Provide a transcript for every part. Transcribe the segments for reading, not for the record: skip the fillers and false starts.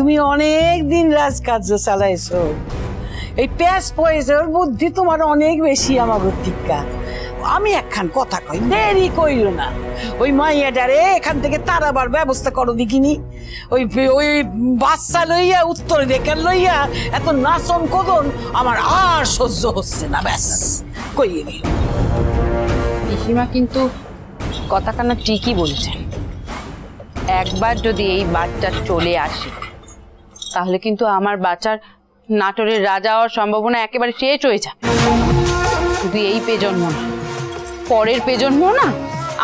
তুমি অনেক দিন রাজকার্য চালাইছো, এই পেঁয়াজ পয়সার বুদ্ধি তোমার অনেক বেশি আমাদের টিকা। আমি একখান কথা কই, দেরি কইল না, ওই মাইয়াটারে এখান থেকে তাড়াবার ব্যবস্থা করো দেখিনি। ওই ওই বাচ্চা লইয়া উত্তর রেখে লইয়া এত নাচন কদন আমার আর সহ্য হচ্ছে না, ব্যাস কইয়ে দিল। পিসিমা কিন্তু কথাখানা ঠিকই বলছেন। একবার যদি এই বাচ্চা চলে আসে তাহলে কিন্তু আমার বাচ্চার নাটোরের রাজা হওয়ার সম্ভাবনা একেবারে শেষ হয়ে যায়। শুধু এই প্রজন্ম না, পরের প্রজন্ম না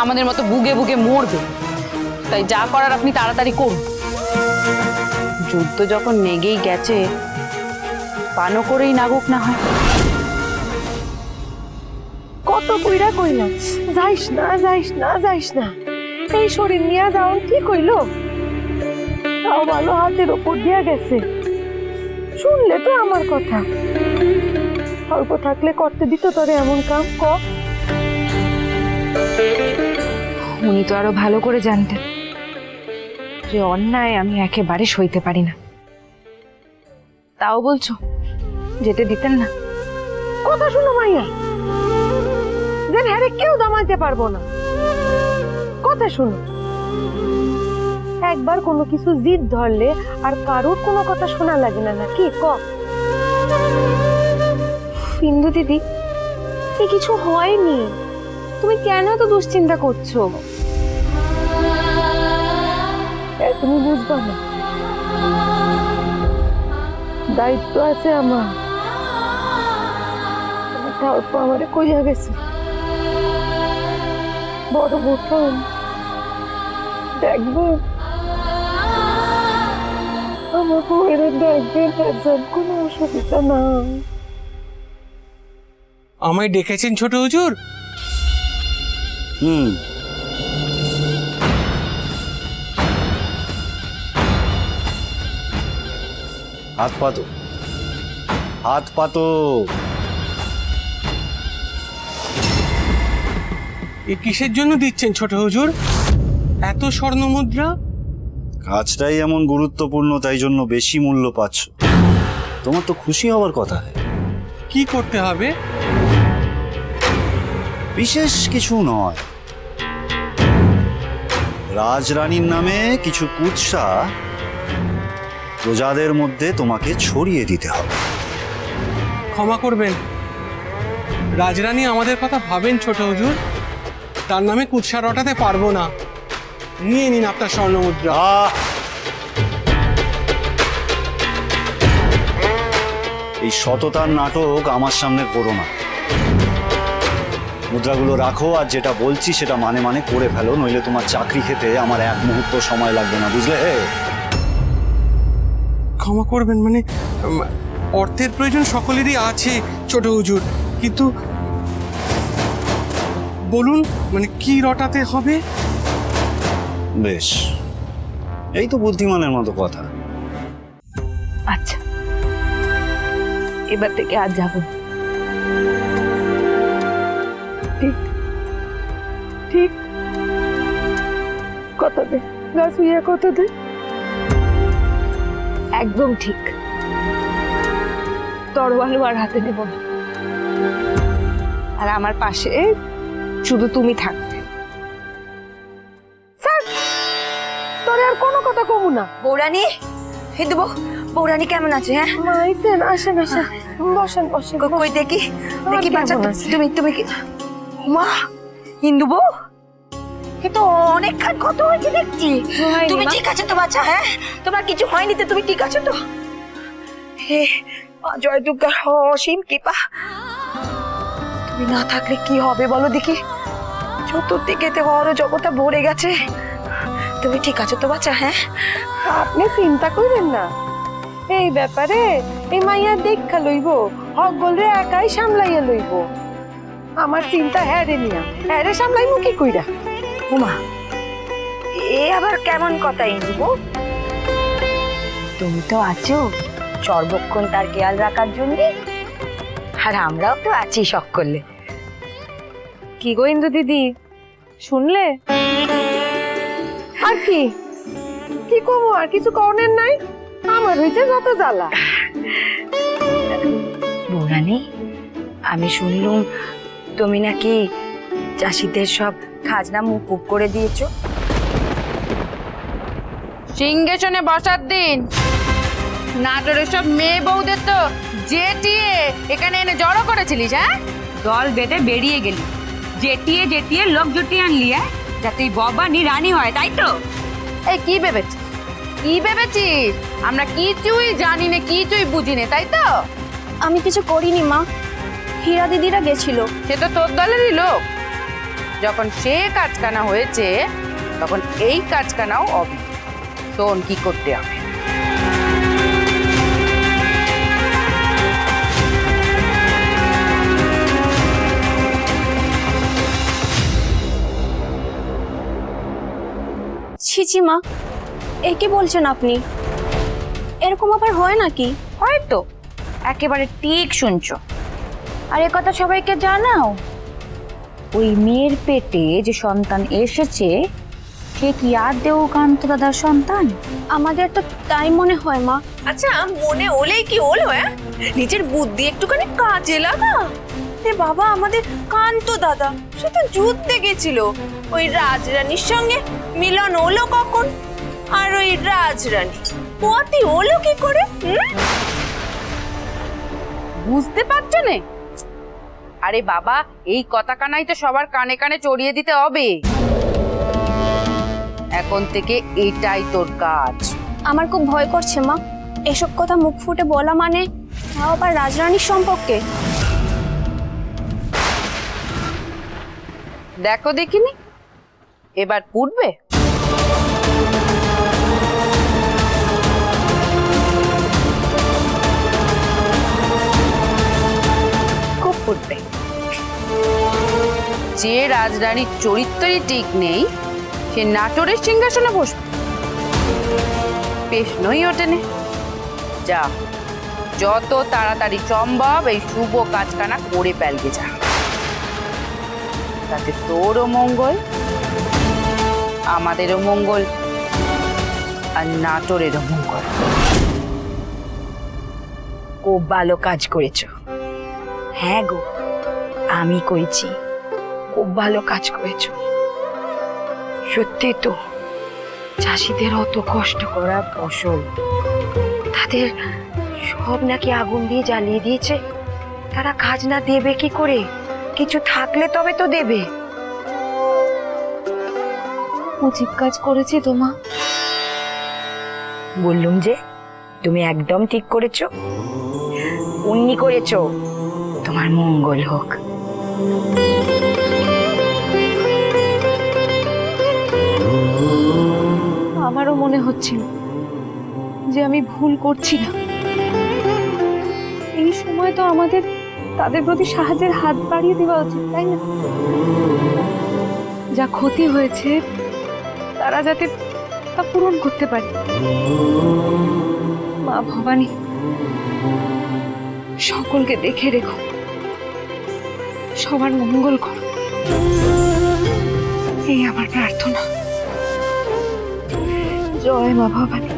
আমাদের মতো বুগে বুগে মরবে। তাই যা করার আপনি তাড়াতাড়ি করুন। যুদ্ধ যখন নেগেই গেছে, পানও করেই নাগুক না হয়। কত কইরা কইলাম যাইস না যাইস না যাইস না, এই শরীর নিয়ে যাও কি কইলো, তাও ভালো হাতের ওপর দিয়া গেছে। শুনলে তো আমার কথা, অল্প থাকলে করতে দিত তোরে এমন কাম। উনি তো আরো ভালো করে জানতেন যে অন্যায় আমি একেবারে সইতে পারি না। তাও বলছো যেতে দিতেন না? কথা শুনো মাইয়া, যে হ্যারে কেউ দামাইতে পারবো না। কথা শুনো, একবার কোনো কিছু জিদ ধরলে আর কারোর কোনো কথা শোনা লাগে না, নাকি ক? সিন্ধু দিদি, কিছু হয়নি, তুমি কেন তো দুশ্চিন্তা করছো? তুমি বুঝবা না, দায়িত্ব আছে আমার। আমারে কইয়া গেছে বড় বোঠান দেখবেন, আমার বউয়ের দেখবেন, একজন কোনো অসুবিধা না। আমায় ডেকেছেন ছোট হুজুর? হাত পাতো, হাত পাতো। এ কিসের জন্য দিচ্ছেন ছোট হুজুর এত স্বর্ণ মুদ্রা? কাজটাই এমন গুরুত্বপূর্ণ, তাই জন্য বেশি মূল্য পাচ্ছ। তোমার তো খুশি হওয়ার কথা। কি করতে হবে? বিশেষ কিছু নয়, রাজরানীর নামে কিছু কুৎসা প্রজাদের মধ্যে তোমাকে ছড়িয়ে দিতে হবে। ক্ষমা করবেন, রাজরানী আমাদের কথা ভাবেন ছোট হুজুর। তার নামে কুৎসা রটাতে পারবো না। নিয়ে নিন আপনার স্বর্ণ মুদ্রা। এই সততার নাটক আমার সামনে করো না। মুদ্রাগুলো রাখো, আর যেটা বলছি সেটা মানে মানে করে ফেলো, নইলে তোমার চাকরি খেতে আমার এক মুহূর্ত সময় লাগবে না, বুঝলে? ক্ষমা করবেন, মানে অর্থের প্রয়োজন সকলেরই আছে ছোট হুজুর, কিন্তু বলুন মানে কি রটাতে হবে? বেশ, এই তো বুদ্ধিমানের মতো কথা। আচ্ছা, এবার থেকে আর যাব। ঠিক ঠিক কথা দে, গাছ উইয়া কথা দে। একদম ঠিক, তরোয়াল আর হাতে দেব না, আর আমার পাশে শুধু তুমি থাকবে। স্যার, তোরে আর কোনো কথা কমু না। বৌরানী, হিন্দু বৌরানী কেমন আছে? হ্যাঁ আইসেন, আসেন আসেন, বসেন বসেন। কই দেখি দেখি বাচ্চা, তুমি কি মা হিন্দু বউ? এ তো অনেকক্ষণ কত হয়েছে দেখছি। তুমি ঠিক আছে তো বাচ্চা? হ্যাঁ, তোমার কিছু হয়নি তো? তুমি ঠিক আছে তো? হে জয় দুর্গা, অসীম কৃপা। তুমি না থাকলে কি হবে বলো দেখি? চতুর্দিকে অরো জগৎটা ভরে গেছে। তুমি ঠিক আছো তো বাচ্চা? হ্যাঁ, আপনি চিন্তা করেন না এই ব্যাপারে। এই মাইয়া দেখা লইব, হক গলরে একাই সামলাইয়া লইব। আমার চিন্তা হ্যাঁ রে নিয়া, হ্যাঁ রে সামলাইমু কি কইরা? উমা, এ আবার কেমন কথা হিন্দু বউ? তুমি তো আছো সর্বক্ষণ তার খেয়াল রাখার জন্য, আর আমরাও তো আছি সকলে। কি গো ইন্দু দিদি, শুনলে? আর কি কি কমু? আর কিছু কওনের নাই? তোমার হয়েছে যত জ্বালা। বৌরানী, আমি শুনলুম তুমি নাকি চাষিদের সব খাজনা মুকুব করে দিয়েছো। সিংহাসনে বসার দিন নাটোরের সব মেয়ে বউদের তো জেটিয়ে এখানে এনে জড়ো করেছিলিস, হ্যাঁ? দল বেঁধে বেরিয়ে গেলি, জেটিয়ে জেটিয়ে লোক জুটিয়ে আনলি, যাতে ভবানী রানী হয়, তাই তো? এই কি ভেবেছিস, কি ভেবেছিস আমরা কিছুই জানি না, কিছুই বুঝি না, তাই তো? আমি কিছু করিনি মা, হীরা দিদিরা গেছিল। সে তো তোর দলেরই লোক। যখন সে কাজকানা হয়েছে তখন এই কাজকানাও হবে। শোন কি করতে হবে। ছিছি মা, এ কি বলছেন আপনি? এরকম আবার হয় নাকি? হয়তো, একেবারে ঠিক শুনছো। আর এ কথা সবাইকে জানাও। ওই মেয়ের পেটে যে সন্তান এসেছে সে কি আদেও কান্ত দাদার সন্তান? আমাদের তো তাই মনে হয় মা। আচ্ছা, মনে হলেই কি হলো? নিজের বুদ্ধি একটুখানি কাজে লাগা। এ বাবা, আমাদের কান্ত দাদা সে তো যুদ্ধে গেছিল, ওই রাজরানীর সঙ্গে মিলন হলো কখন? আর ওই রাজরানী পতি হলো কি করে? বুঝতে পারছো না? আরে বাবা, এই কথা কানাই তো সবার কানে কানে চড়িয়ে দিতে হবে। এখন থেকে এটাই তোর কাজ। আমার খুব ভয় করছে মা, এসব কথা মুখ ফুটে বলা মানে, তাও আবার রাজরানীর সম্পর্কে। দেখো দেখিনি, এবার পুড়বে। খুব ফুটবে। যে রাজরানীর চরিত্রই ঠিক নেই সে নাটোরের সিংহাসনে বসবে, প্রশ্নই ওঠে না। যা, যত তাড়াতাড়ি সম্ভব এই শুভ কাজখানা করে ফেলবে যা, তাতে তোরও মঙ্গল, আমাদেরও মঙ্গল, আর নাটোরেরও মঙ্গল। খুব ভালো কাজ করেছো। হ্যাঁ গো, আমি কইছি, খুব ভালো কাজ করেছো। সত্যি তো, চাষিদের অত কষ্ট করা ফসল তাদের সব নাকি আগুন দিয়ে জ্বালিয়ে দিয়েছে। তারা খাজনা দেবে কি করে? কিছু থাকলে তবে তো দেবে। উচিত কাজ করেছি তোমা। বললুম যে তুমি একদম ঠিক করেছো, উন্নি করেছো। তোমার মঙ্গল হোক। আমারও মনে হচ্ছিল যে আমি ভুল করছি না। এই সময় তো আমাদের তাদের প্রতি সাহায্যের হাত বাড়িয়ে দেওয়া উচিত, তাই না? যা ক্ষতি হয়েছে তারা যাতে তা পূরণ করতে পারে। মা ভবানী, সকলকে দেখে রেখো, সবার মঙ্গল করো, এই আমার প্রার্থনা। জয় মা ভবানী।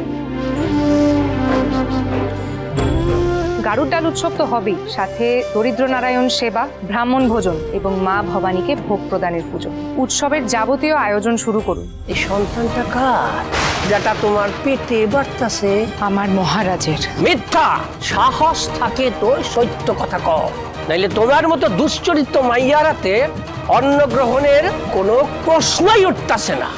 গারুর ডাল উৎসব তো হবেই, সাথে দরিদ্র নারায়ণ সেবা, ব্রাহ্মণ ভোজন এবং মা ভবানীকে ভোগ প্রদানের পুজো। উৎসবের যাবতীয় আয়োজন শুরু করুন। এই সন্তানটা কার যেটা তোমার পেটে বাড়তাছে? আমার মহারাজের। মিথ্যা! সাহস থাকে তোর সত্য কথা কও, নাইলে তোমার মতো দুশ্চরিত্র মাইয়ারাতে অন্ন গ্রহণের কোনো প্রশ্নই উঠতাছে না।